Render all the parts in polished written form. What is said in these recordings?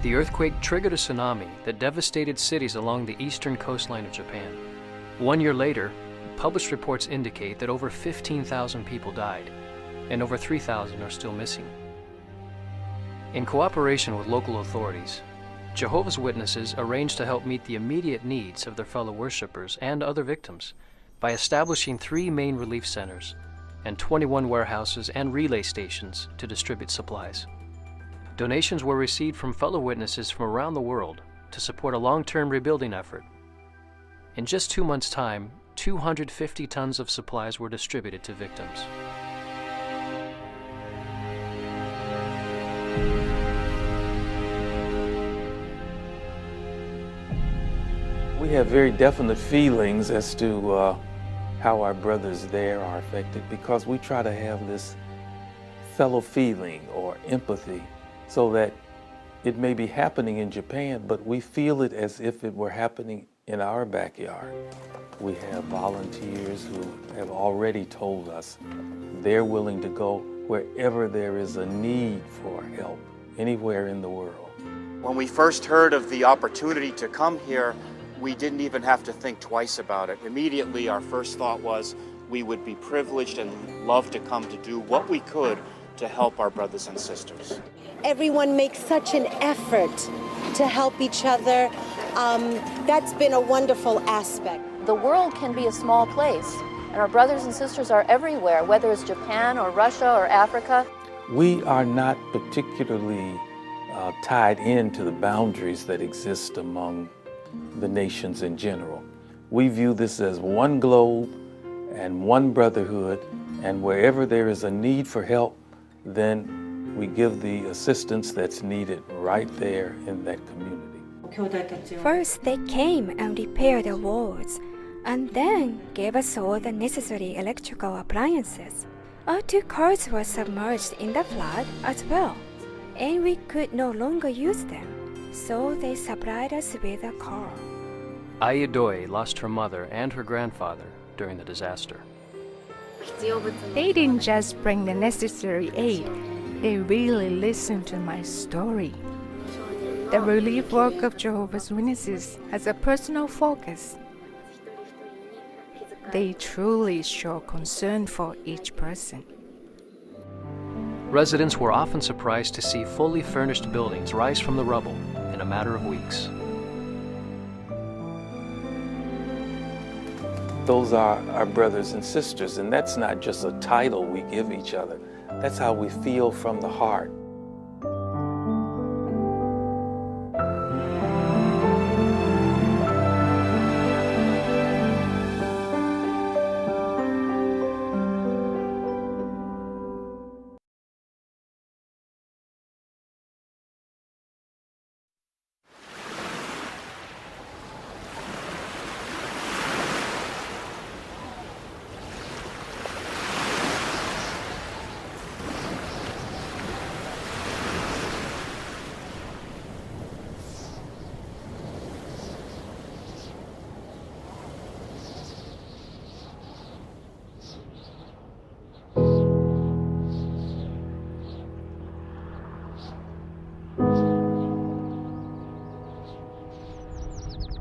The earthquake triggered a tsunami that devastated cities along the eastern coastline of Japan. 1 year later, published reports indicate that over 15,000 people died, and over 3,000 are still missing. In cooperation with local authorities, Jehovah's Witnesses arranged to help meet the immediate needs of their fellow worshippers and other victims by establishing 3 main relief centers and 21 warehouses and relay stations to distribute supplies. Donations were received from fellow witnesses from around the world to support a long-term rebuilding effort. In just 2 months' time, 250 tons of supplies were distributed to victims. We have very definite feelings as to how our brothers there are affected, because we try to have this fellow feeling or empathy so that it may be happening in Japan, but we feel it as if it were happening in our backyard. We have volunteers who have already told us they're willing to go wherever there is a need for help, anywhere in the world. When we first heard of the opportunity to come here, we didn't even have to think twice about it. Immediately, our first thought was we would be privileged and love to come to do what we could to help our brothers and sisters. Everyone makes such an effort to help each other. That's been a wonderful aspect. The world can be a small place, and our brothers and sisters are everywhere, whether it's Japan or Russia or Africa. We are not particularly tied into the boundaries that exist among the nations in general. We view this as one globe and one brotherhood, and wherever there is a need for help, then we give the assistance that's needed right there in that community. First, they came and repaired the walls, and then gave us all the necessary electrical appliances. Our 2 cars were submerged in the flood as well, and we could no longer use them. So they supplied us with a car. Ayadoi lost her mother and her grandfather during the disaster. They didn't just bring the necessary aid, they really listened to my story. The relief work of Jehovah's Witnesses has a personal focus. They truly show concern for each person. Residents were often surprised to see fully furnished buildings rise from the rubble in a matter of weeks. Those are our brothers and sisters, and that's not just a title we give each other. That's how we feel from the heart.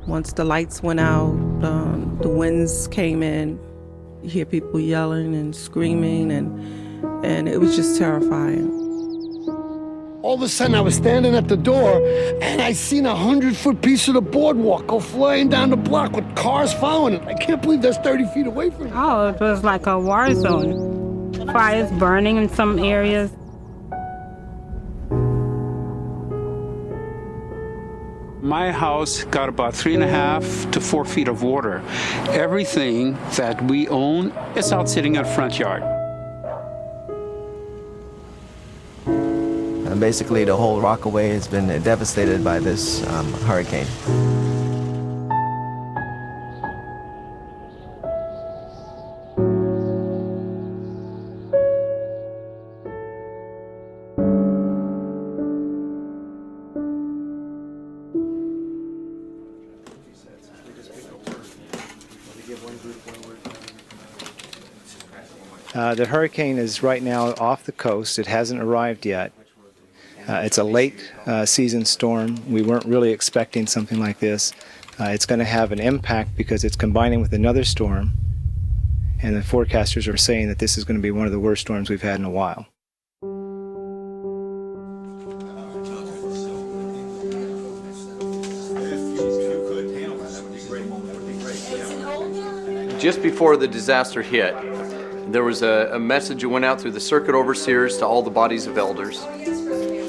Once the lights went out, the winds came in, you hear people yelling and screaming, and it was just terrifying. All of a sudden I was standing at the door and I seen a 100-foot piece of the boardwalk go flying down the block with cars following it. I can't believe that's 30 feet away from me. Oh, it was like a war zone. Fires burning in some areas. My house got about 3.5 to 4 feet of water. Everything that we own is out sitting in the front yard. Basically, the whole Rockaway has been devastated by this hurricane. The hurricane is right now off the coast. It hasn't arrived yet. It's a late season storm. We weren't really expecting something like this. It's going to have an impact because it's combining with another storm, and the forecasters are saying that this is going to be one of the worst storms we've had in a while. Just before the disaster hit, there was a message that went out through the circuit overseers to all the bodies of elders.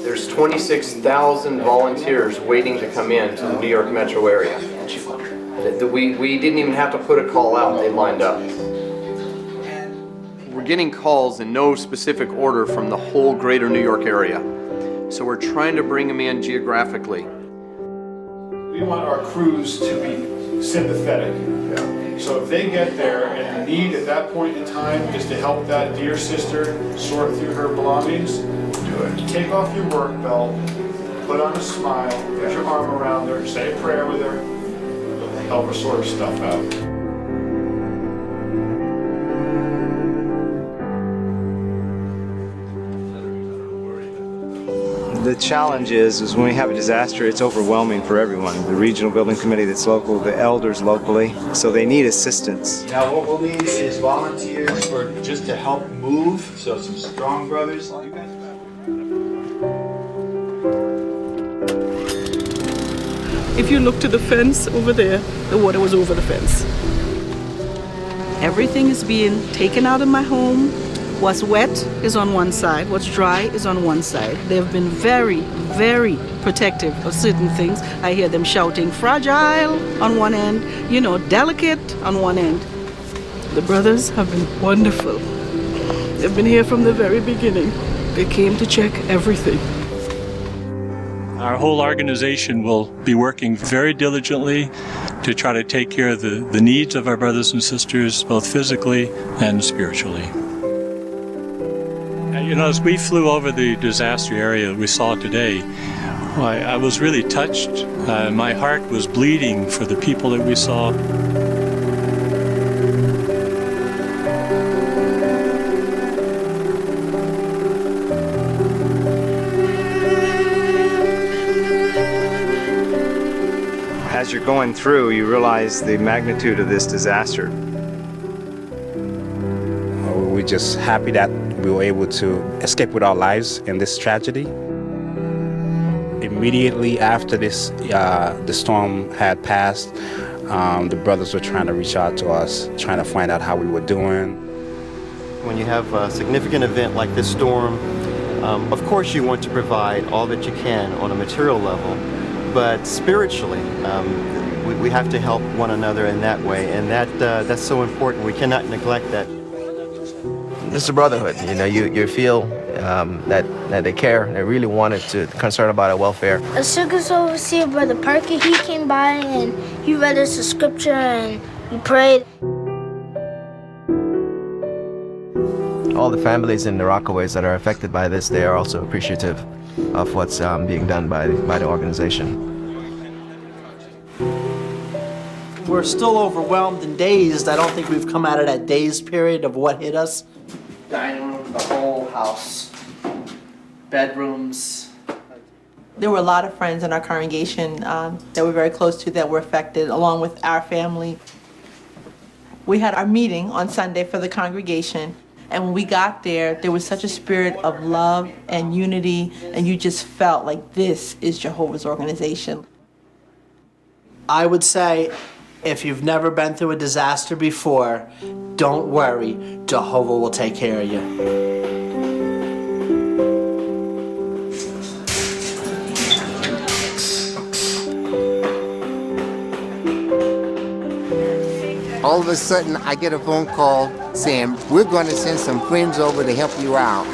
There's 26,000 volunteers waiting to come in to the New York metro area. We didn't even have to put a call out, they lined up. We're getting calls in no specific order from the whole greater New York area. So we're trying to bring them in geographically. We want our crews to be sympathetic. So if they get there and the need at that point in time is to help that dear sister sort through her belongings, do it. Take off your work belt, put on a smile, put your arm around her, say a prayer with her, help her sort her stuff out. The challenge is when we have a disaster, it's overwhelming for everyone. The regional building committee that's local, the elders locally, so they need assistance. Now what we'll need is volunteers for just to help move, so some strong brothers. If you look to the fence over there, the water was over the fence. Everything is being taken out of my home. What's wet is on one side, what's dry is on one side. They've been very, very protective of certain things. I hear them shouting fragile on one end, you know, delicate on one end. The brothers have been wonderful. They've been here from the very beginning. They came to check everything. Our whole organization will be working very diligently to try to take care of the needs of our brothers and sisters, both physically and spiritually. You know, as we flew over the disaster area we saw today, I was really touched. My heart was bleeding for the people that we saw. As you're going through, you realize the magnitude of this disaster. We're just happy that we were able to escape with our lives in this tragedy. Immediately after this, the storm had passed, the brothers were trying to reach out to us, trying to find out how we were doing. When you have a significant event like this storm, of course you want to provide all that you can on a material level, but spiritually, we have to help one another in that way, and that's so important. We cannot neglect that. It's a brotherhood, you know, you feel that they care, they really wanted to concern about our welfare. A circus overseer, Brother Parker, he came by and he read us the scripture and he prayed. All the families in the Rockaways that are affected by this, they are also appreciative of what's being done by the organization. We're still overwhelmed and dazed. I don't think we've come out of that dazed period of what hit us. Dining room, the whole house, bedrooms. There were a lot of friends in our congregation that we're very close to that were affected, along with our family. We had our meeting on Sunday for the congregation, and when we got there, there was such a spirit of love and unity, and you just felt like this is Jehovah's organization. I would say, if you've never been through a disaster before, don't worry, Jehovah will take care of you. All of a sudden, I get a phone call saying, we're going to send some friends over to help you out.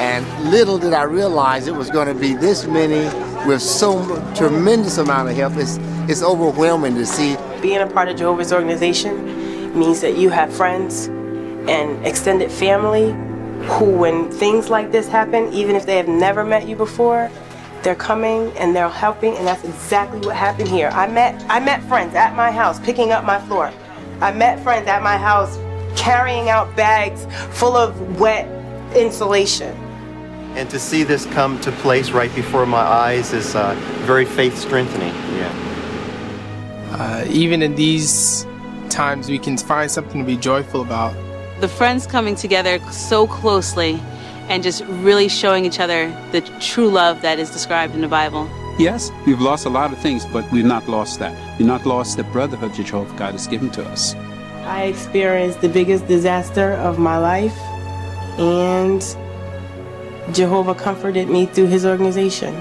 And little did I realize it was going to be this many with so tremendous amount of help. It's overwhelming to see. Being a part of Jehovah's organization means that you have friends and extended family who, when things like this happen, even if they have never met you before, they're coming and they're helping, and that's exactly what happened here. I met friends at my house picking up my floor. I met friends at my house carrying out bags full of wet insulation. And to see this come to place right before my eyes is very faith strengthening. Yeah. Even in these times, we can find something to be joyful about. The friends coming together so closely and just really showing each other the true love that is described in the Bible. Yes, we've lost a lot of things, but we've not lost that. We've not lost the brotherhood that Jehovah God has given to us. I experienced the biggest disaster of my life, and Jehovah comforted me through his organization.